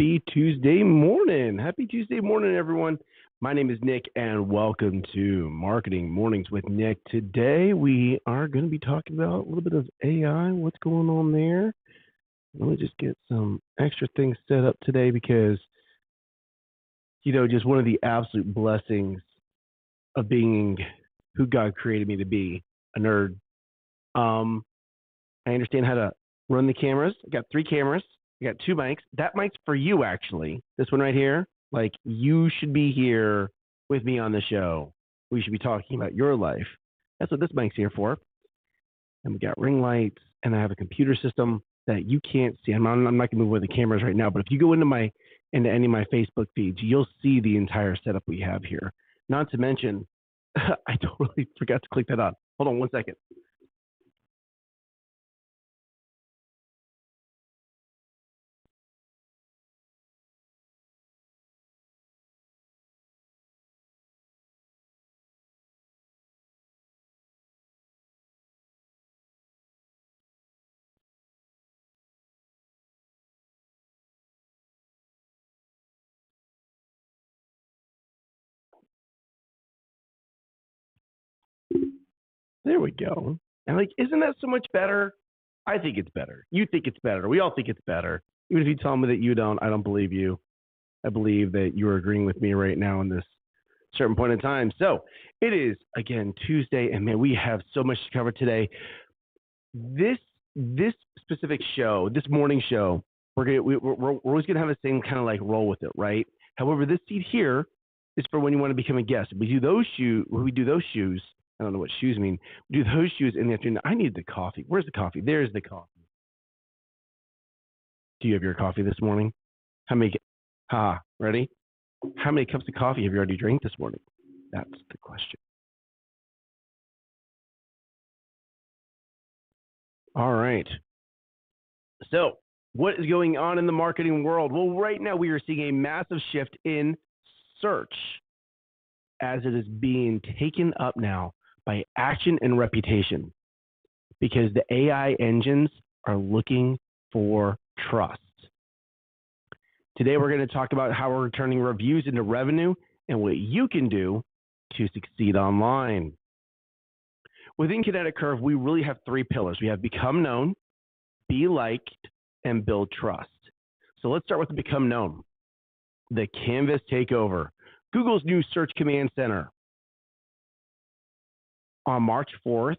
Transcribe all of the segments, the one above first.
Happy Tuesday morning. Happy Tuesday morning, everyone. My name is Nick, and welcome to Marketing Mornings with Nick. Today, we are going to be talking about a little bit of AI, what's going on there. Let me just get some extra things set up today because, just one of the absolute blessings of being who God created me to be, a nerd. I understand how to run the cameras. I got 3 cameras. I got 2 mics. That mic's for you, actually. This one right here. Like, you should be here with me on the show. We should be talking about your life. That's what this mic's here for. And we got ring lights, and I have a computer system that you can't see. I'm not going to move away the cameras right now, but if you go into any of my Facebook feeds, you'll see the entire setup we have here. Not to mention, I totally forgot to click that on. Hold on one second. There we go. And isn't that so much better? I think it's better. You think it's better. We all think it's better. Even if you tell me that you don't, I don't believe you. I believe that you're agreeing with me right now in this certain point in time. So it is, again, Tuesday, and man, we have so much to cover today. This specific show, this morning show, we're always gonna have the same kind of roll with it, right? However, this seat here is for when you want to become a guest. We do those shoes. I don't know what shoes mean. We do those shoes in the afternoon. I need the coffee. Where's the coffee? There's the coffee. Do you have your coffee this morning? How many? Ready? How many cups of coffee have you already drank this morning? That's the question. All right. So, what is going on in the marketing world? Well, right now we are seeing a massive shift in search as it is being taken up now by action and reputation because the AI engines are looking for trust. Today, we're going to talk about how we're turning reviews into revenue and what you can do to succeed online. Within Kinetic Curve, we really have 3 pillars. We have become known, be liked, and build trust. So let's start with the become known. The Canvas takeover, Google's new search command center. On March 4th,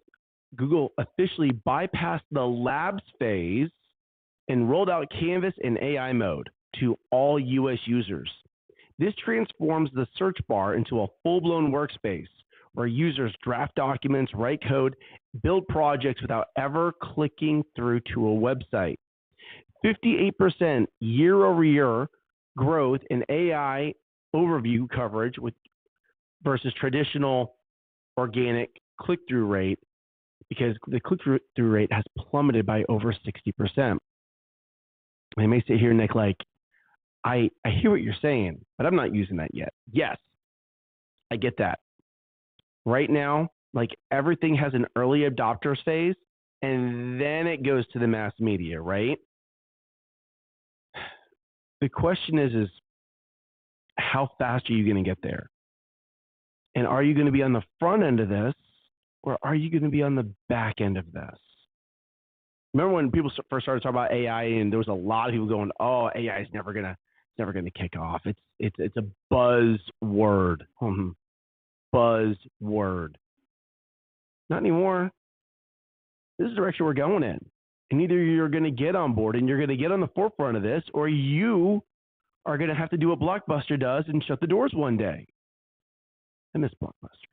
Google officially bypassed the labs phase and rolled out Canvas in AI mode to all US users. This transforms the search bar into a full-blown workspace where users draft documents, write code, build projects without ever clicking through to a website. 58% year-over-year growth in AI overview coverage versus traditional organic click-through rate because the click-through rate has plummeted by over 60%. I may sit here, Nick, I hear what you're saying, but I'm not using that yet. Yes, I get that. Right now, everything has an early adopters phase, and then it goes to the mass media, right? The question is how fast are you going to get there? And are you going to be on the front end of this, or are you going to be on the back end of this? Remember when people first started talking about AI, and there was a lot of people going, "Oh, AI is never gonna kick off. It's a buzzword." Buzzword. Not anymore. This is the direction we're going in. And either you're going to get on board and you're going to get on the forefront of this, or you are going to have to do what Blockbuster does and shut the doors one day. I miss Blockbuster.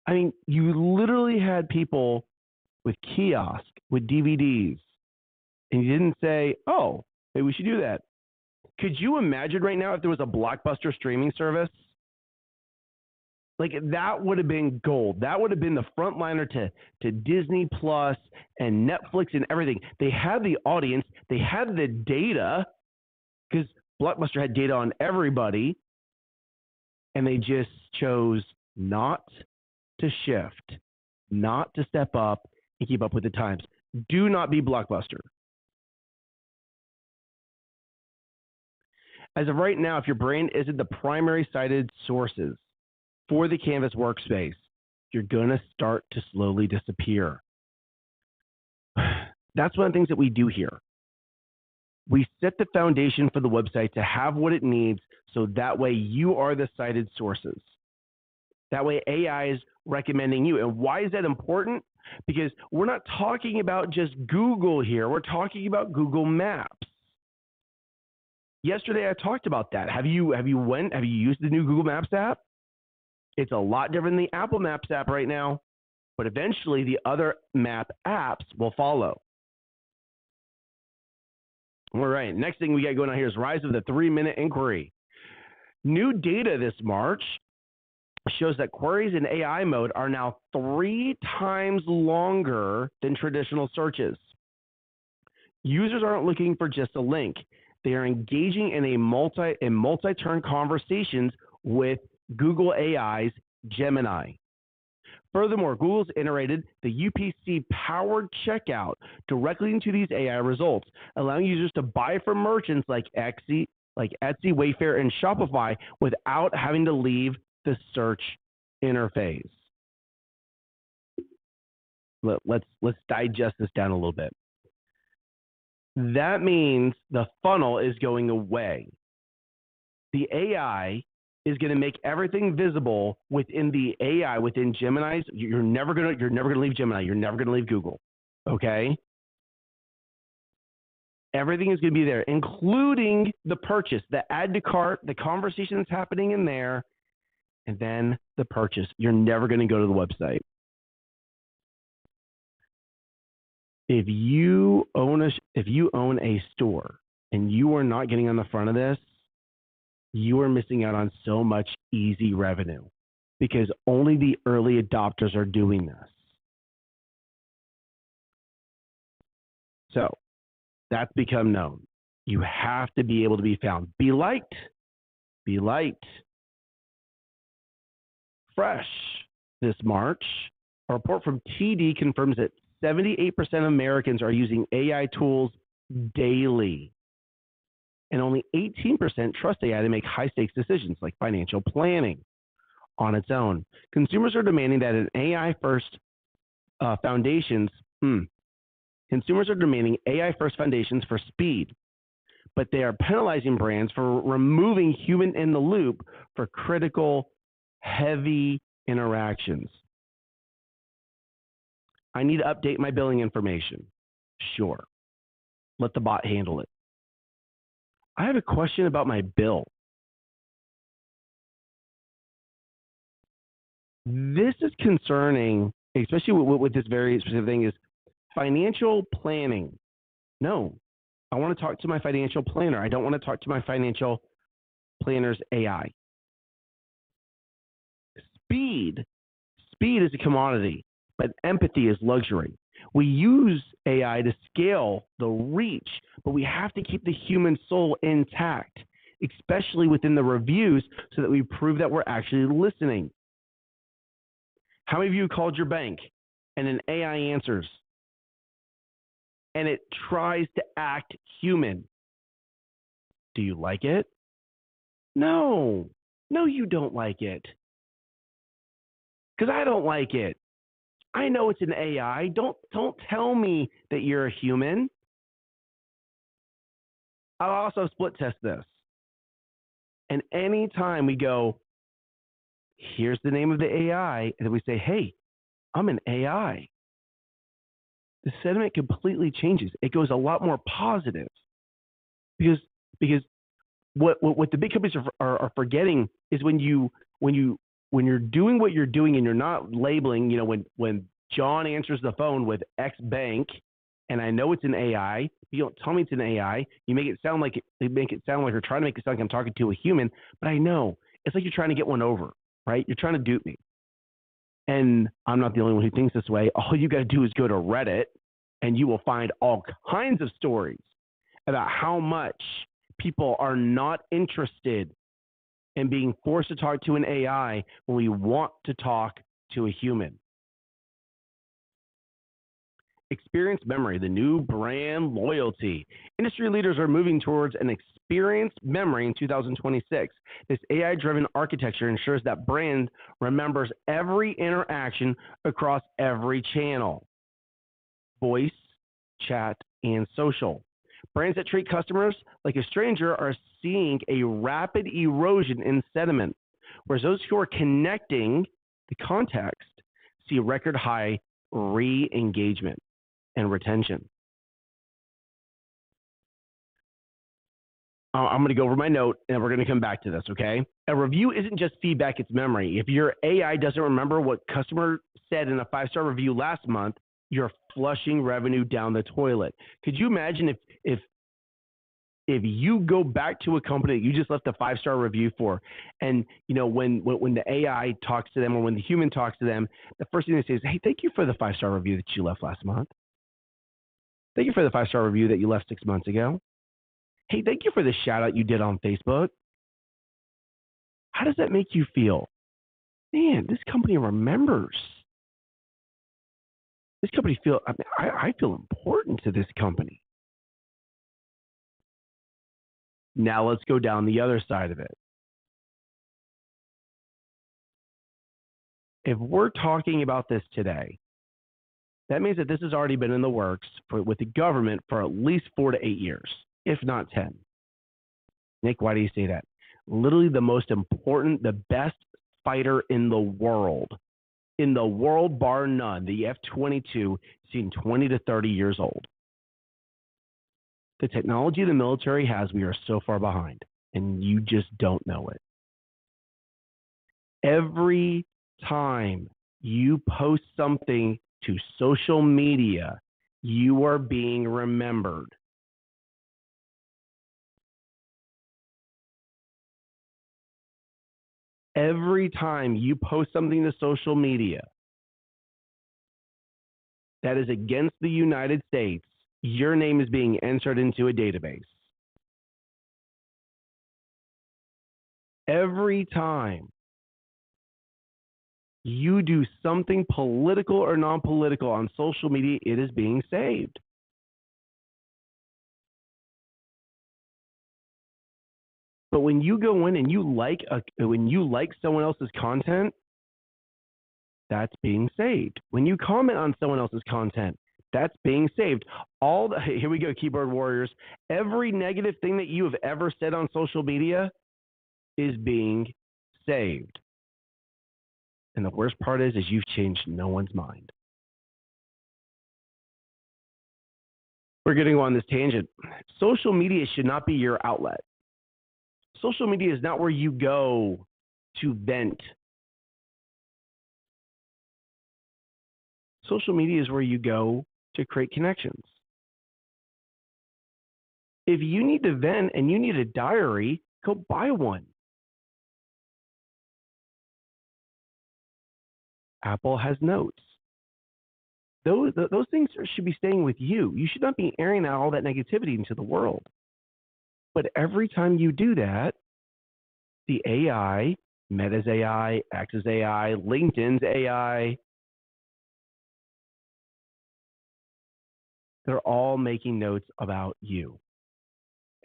I mean, you literally had people with kiosk, with DVDs, and you didn't say, "Oh, maybe we should do that." Could you imagine right now if there was a Blockbuster streaming service? That would have been gold. That would have been the frontliner to Disney Plus and Netflix and everything. They had the audience. They had the data because Blockbuster had data on everybody, and they just chose not to shift, not to step up and keep up with the times. Do not be Blockbuster. As of right now, if your brand isn't the primary cited sources for the Canvas workspace, you're going to start to slowly disappear. That's one of the things that we do here. We set the foundation for the website to have what it needs, so that way you are the cited sources. That way AI is recommending you. And why is that important? Because we're not talking about just Google here. We're talking about Google Maps. Yesterday I talked about that. Have you used the new Google Maps app? It's a lot different than the Apple Maps app right now, but eventually the other map apps will follow. All right, next thing we got going on here is rise of the 3-minute inquiry. New data this March shows that queries in AI mode are now 3 times longer than traditional searches. Users aren't looking for just a link. They are engaging in multi-turn conversations with Google AI's Gemini. Furthermore, Google's integrated the UPC-powered checkout directly into these AI results, allowing users to buy from merchants like Etsy, Wayfair, and Shopify without having to leave the search interface. Let's digest this down a little bit. That means the funnel is going away. The AI is going to make everything visible within the AI, within Gemini's. You're never going to leave Gemini. You're never going to leave Google. Okay? Everything is going to be there, including the purchase, the add to cart, the conversation that's happening in there, and then the purchase. You're never going to go to the website. If you own a store and you are not getting on the front of this, you are missing out on so much easy revenue because only the early adopters are doing this. So that's become known. You have to be able to be found. Be liked. Be liked. Fresh this March, a report from TD confirms that 78% of Americans are using AI tools daily, and only 18% trust AI to make high-stakes decisions like financial planning on its own. Consumers are demanding that an AI-first foundations. Consumers are demanding AI-first foundations for speed, but they are penalizing brands for removing human in the loop for critical, heavy interactions. I need to update my billing information. Sure. Let the bot handle it. I have a question about my bill. This is concerning, especially with this very specific thing, is financial planning. No, I want to talk to my financial planner. I don't want to talk to my financial planner's AI. Speed is a commodity, but empathy is luxury. We use AI to scale the reach, but we have to keep the human soul intact, especially within the reviews, so that we prove that we're actually listening. How many of you called your bank and an AI answers and it tries to act human? Do you like it? No, you don't like it. Because I don't like it. I know it's an AI. Don't tell me that you're a human. I'll also split test this. And anytime we go, here's the name of the AI, and then we say, hey, I'm an AI, the sentiment completely changes. It goes a lot more positive. Because what the big companies are forgetting is when you're doing what you're doing and you're not labeling, when John answers the phone with X bank, and I know it's an AI, you don't tell me it's an AI, you make it sound like you're trying to make it sound like I'm talking to a human, but I know it's like you're trying to get one over, right? You're trying to dupe me. And I'm not the only one who thinks this way. All you got to do is go to Reddit and you will find all kinds of stories about how much people are not interested in being forced to talk to an AI when we want to talk to a human. Experience memory, the new brand loyalty. Industry leaders are moving towards an experience memory in 2026. This AI-driven architecture ensures that brand remembers every interaction across every channel: voice, chat, and social. Brands that treat customers like a stranger are seeing a rapid erosion in sentiment, whereas those who are connecting the context see record high re-engagement and retention. I'm going to go over my note and we're going to come back to this, okay? A review isn't just feedback, it's memory. If your AI doesn't remember what customer said in a 5-star review last month, you're flushing revenue down the toilet. Could you imagine if you go back to a company that you just left a 5-star review for, and you know when the AI talks to them or when the human talks to them, the first thing they say is, "Hey, thank you for the 5-star review that you left last month. Thank you for the 5-star review that you left 6 months ago. Hey, thank you for the shout out you did on Facebook." How does that make you feel? Man, this company remembers. This company I feel important to this company. Now let's go down the other side of it. If we're talking about this today, that means that this has already been in the works with the government for at least 4 to 8 years, if not 10. Nick, why do you say that? Literally the most important, the best fighter in the world bar none, the F-22, seen 20 to 30 years old. The technology the military has, we are so far behind, and you just don't know it. Every time you post something to social media, you are being remembered. Every time you post something to social media that is against the United States, your name is being entered into a database. Every time you do something political or non-political on social media, it is being saved. But when you go in and you like someone else's content, that's being saved. When you comment on someone else's content, that's being saved. Here we go, keyboard warriors. Every negative thing that you have ever said on social media is being saved. And the worst part is you've changed no one's mind. We're going to go on this tangent. Social media should not be your outlet. Social media is not where you go to vent. Social media is where you go to create connections. If you need to vent and you need a diary, go buy one. Apple has notes. Those things should be staying with you. You should not be airing out all that negativity into the world. But every time you do that, the AI, Meta's AI, X's AI, LinkedIn's AI, they're all making notes about you.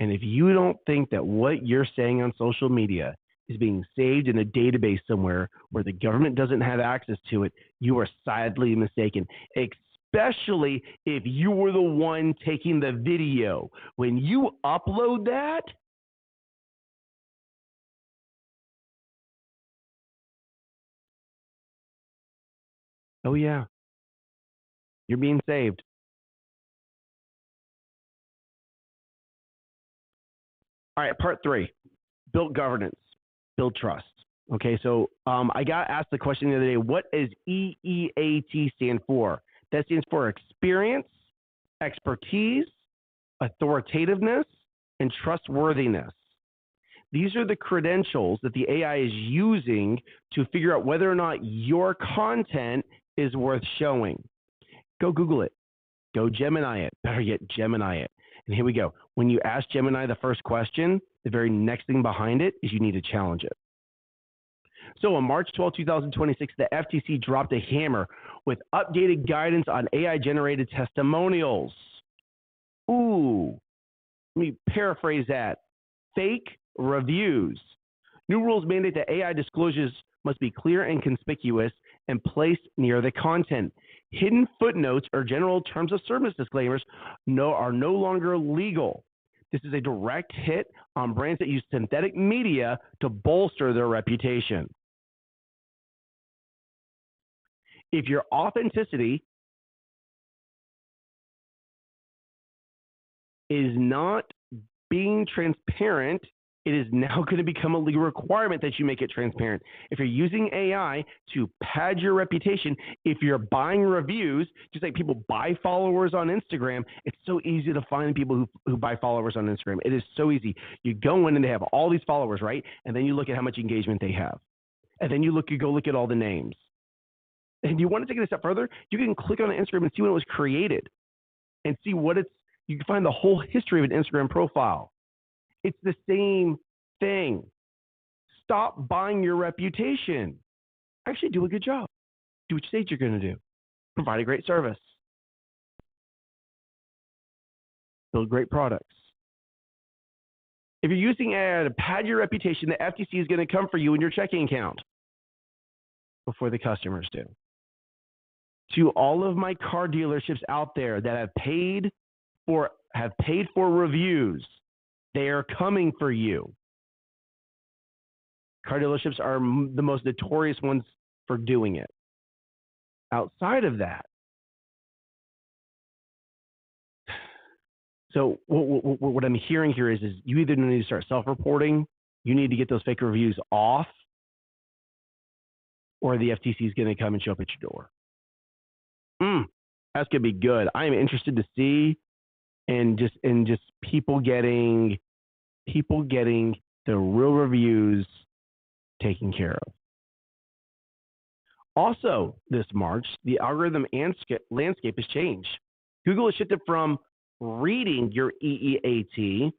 And if you don't think that what you're saying on social media is being saved in a database somewhere where the government doesn't have access to it, you are sadly mistaken, especially if you were the one taking the video. When you upload that, oh yeah, you're being saved. All right, part 3, build governance, build trust. Okay, so I got asked the question the other day, what does EEAT stand for? That stands for experience, expertise, authoritativeness, and trustworthiness. These are the credentials that the AI is using to figure out whether or not your content is worth showing. Go Google it. Go Gemini it. Better yet, Gemini it. And here we go. When you ask Gemini the first question, the very next thing behind it is you need to challenge it. So on March 12, 2026, the FTC dropped a hammer with updated guidance on AI-generated testimonials. Ooh, let me paraphrase that. Fake reviews. New rules mandate that AI disclosures must be clear and conspicuous and placed near the content. Hidden footnotes or general terms of service disclaimers are no longer legal. This is a direct hit on brands that use synthetic media to bolster their reputation. If your authenticity is not being transparent, it is now going to become a legal requirement that you make it transparent. If you're using AI to pad your reputation, if you're buying reviews, just like people buy followers on Instagram, it's so easy to find people who buy followers on Instagram. It is so easy. You go in and they have all these followers, right? And then you look at how much engagement they have. And then you go look at all the names. And you want to take it a step further, you can click on Instagram and see when it was created and see you can find the whole history of an Instagram profile. It's the same thing. Stop buying your reputation. Actually, do a good job. Do what you say you're going to do. Provide a great service. Build great products. If you're using AI to pad your reputation, the FTC is going to come for you in your checking account before the customers do. To all of my car dealerships out there that have paid for reviews, they are coming for you. Car dealerships are the most notorious ones for doing it. Outside of that, so what I'm hearing here is you either need to start self-reporting, you need to get those fake reviews off, or the FTC is going to come and show up at your door. That's going to be good. I am interested to see and just people getting the real reviews taken care of. Also, this March, the algorithm landscape has changed. Google has shifted from reading your EEAT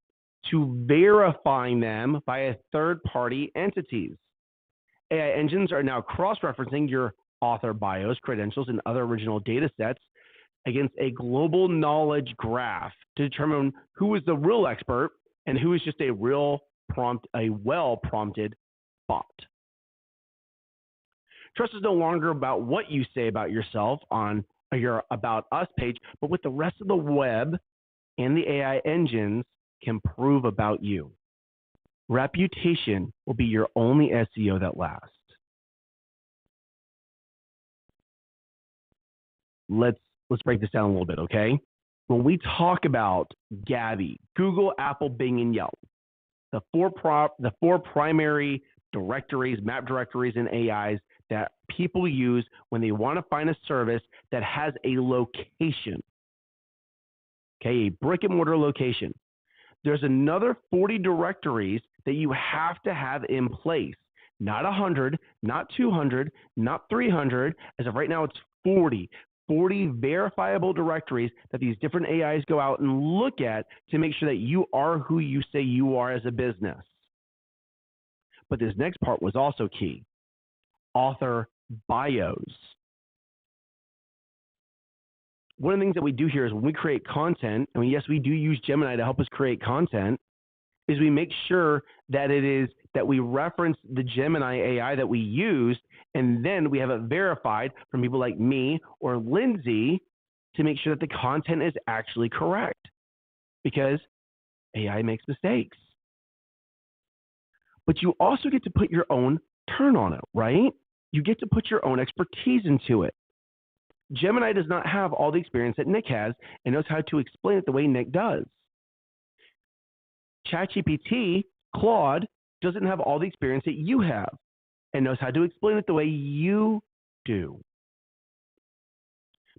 to verifying them via third-party entities. AI engines are now cross-referencing your author bios, credentials, and other original data sets against a global knowledge graph to determine who is the real expert and who is just a well-prompted bot. Trust is no longer about what you say about yourself on your About Us page, but what the rest of the web and the AI engines can prove about you. Reputation will be your only SEO that lasts. Let's break this down a little bit, okay? When we talk about Gabby, Google, Apple, Bing, and Yelp, the four primary directories, map directories, and AIs that people use when they want to find a service that has a location, okay, a brick and mortar location. There's another 40 directories that you have to have in place. Not 100, not 200, not 300. As of right now, it's 40 verifiable directories that these different AIs go out and look at to make sure that you are who you say you are as a business. But this next part was also key. Author bios. One of the things that we do here is when we create content, and yes, we do use Gemini to help us create content, is we make sure that we reference the Gemini AI that we used, and then we have it verified from people like me or Lindsay to make sure that the content is actually correct, because AI makes mistakes. But you also get to put your own turn on it, right? You get to put your own expertise into it. Gemini does not have all the experience that Nick has and knows how to explain it the way Nick does. ChatGPT, Claude, doesn't have all the experience that you have and knows how to explain it the way you do.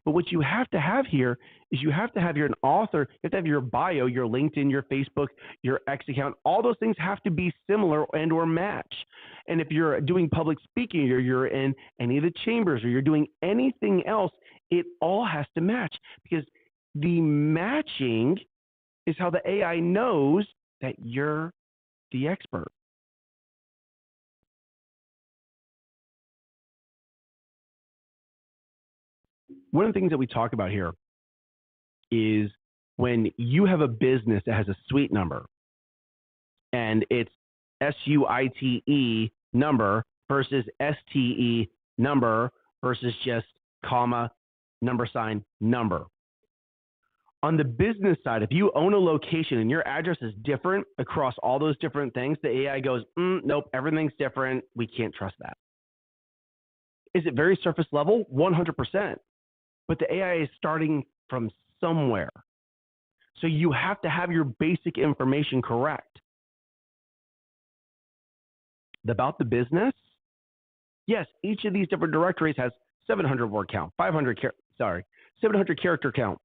But what you have to have here is you have to have an author, you have to have your bio, your LinkedIn, your Facebook, your X account. All those things have to be similar and or match. And if you're doing public speaking or you're in any of the chambers or you're doing anything else, it all has to match, because the matching is how the AI knows that you're the expert. one of the things that we talk about here is when you have a business that has a suite number and it's SUITE number versus STE number versus just comma, number sign, number. On the business side, if you own a location and your address is different across all those different things, the AI goes, nope, everything's different. We can't trust that. Is it very surface level? 100%. But the AI is starting from somewhere. So you have to have your basic information correct. About the business, yes, each of these different directories has 700 word count, 700 character count,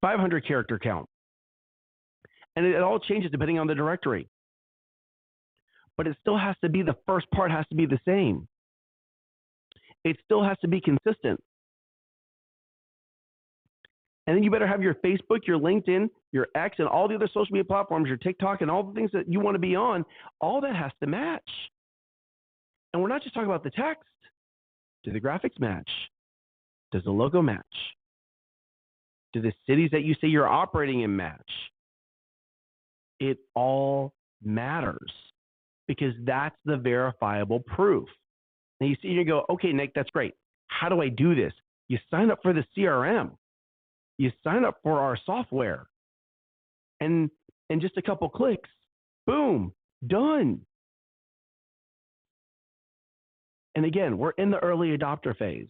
500 character count. And it all changes depending on the directory. But it still has to be, the first part has to be the same. It still has to be consistent. And then you better have your Facebook, your LinkedIn, your X, and all the other social media platforms, your TikTok, and all the things that you want to be on. All that has to match. And we're not just talking about the text. Do the graphics match? Does the logo match? Do the cities that you say you're operating in match? It all matters because that's the verifiable proof. And you see, you go, okay, Nick, that's great. How do I do this? You sign up for the CRM. You sign up for our software. And in just a couple clicks, boom, done. And again, we're in the early adopter phase.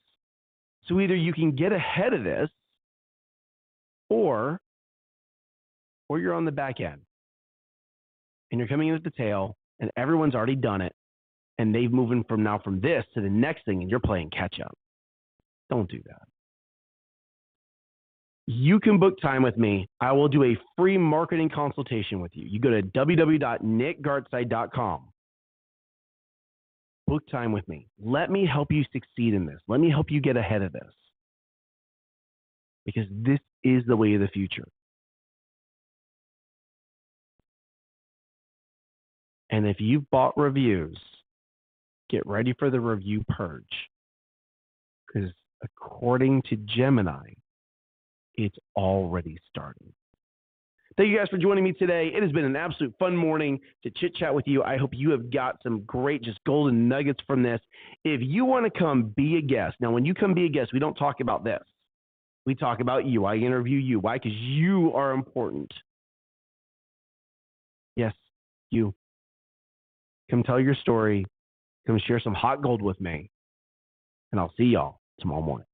So either you can get ahead of this or you're on the back end and you're coming in at the tail and everyone's already done it and they've moving from this to the next thing and you're playing catch up. Don't do that. You can book time with me. I will do a free marketing consultation with you. You go to www.nickgartside.com. Book time with me. Let me help you succeed in this. Let me help you get ahead of this. Because this is the way of the future. And if you've bought reviews, get ready for the review purge. Because according to Gemini, it's already starting. Thank you guys for joining me today. It has been an absolute fun morning to chit chat with you. I hope you have got some great, just golden nuggets from this. If you want to come be a guest, now when you come be a guest, we don't talk about this. We talk about you. I interview you. Why? Because you are important. Yes, you. Come tell your story. Come share some hot gold with me. And I'll see y'all tomorrow morning.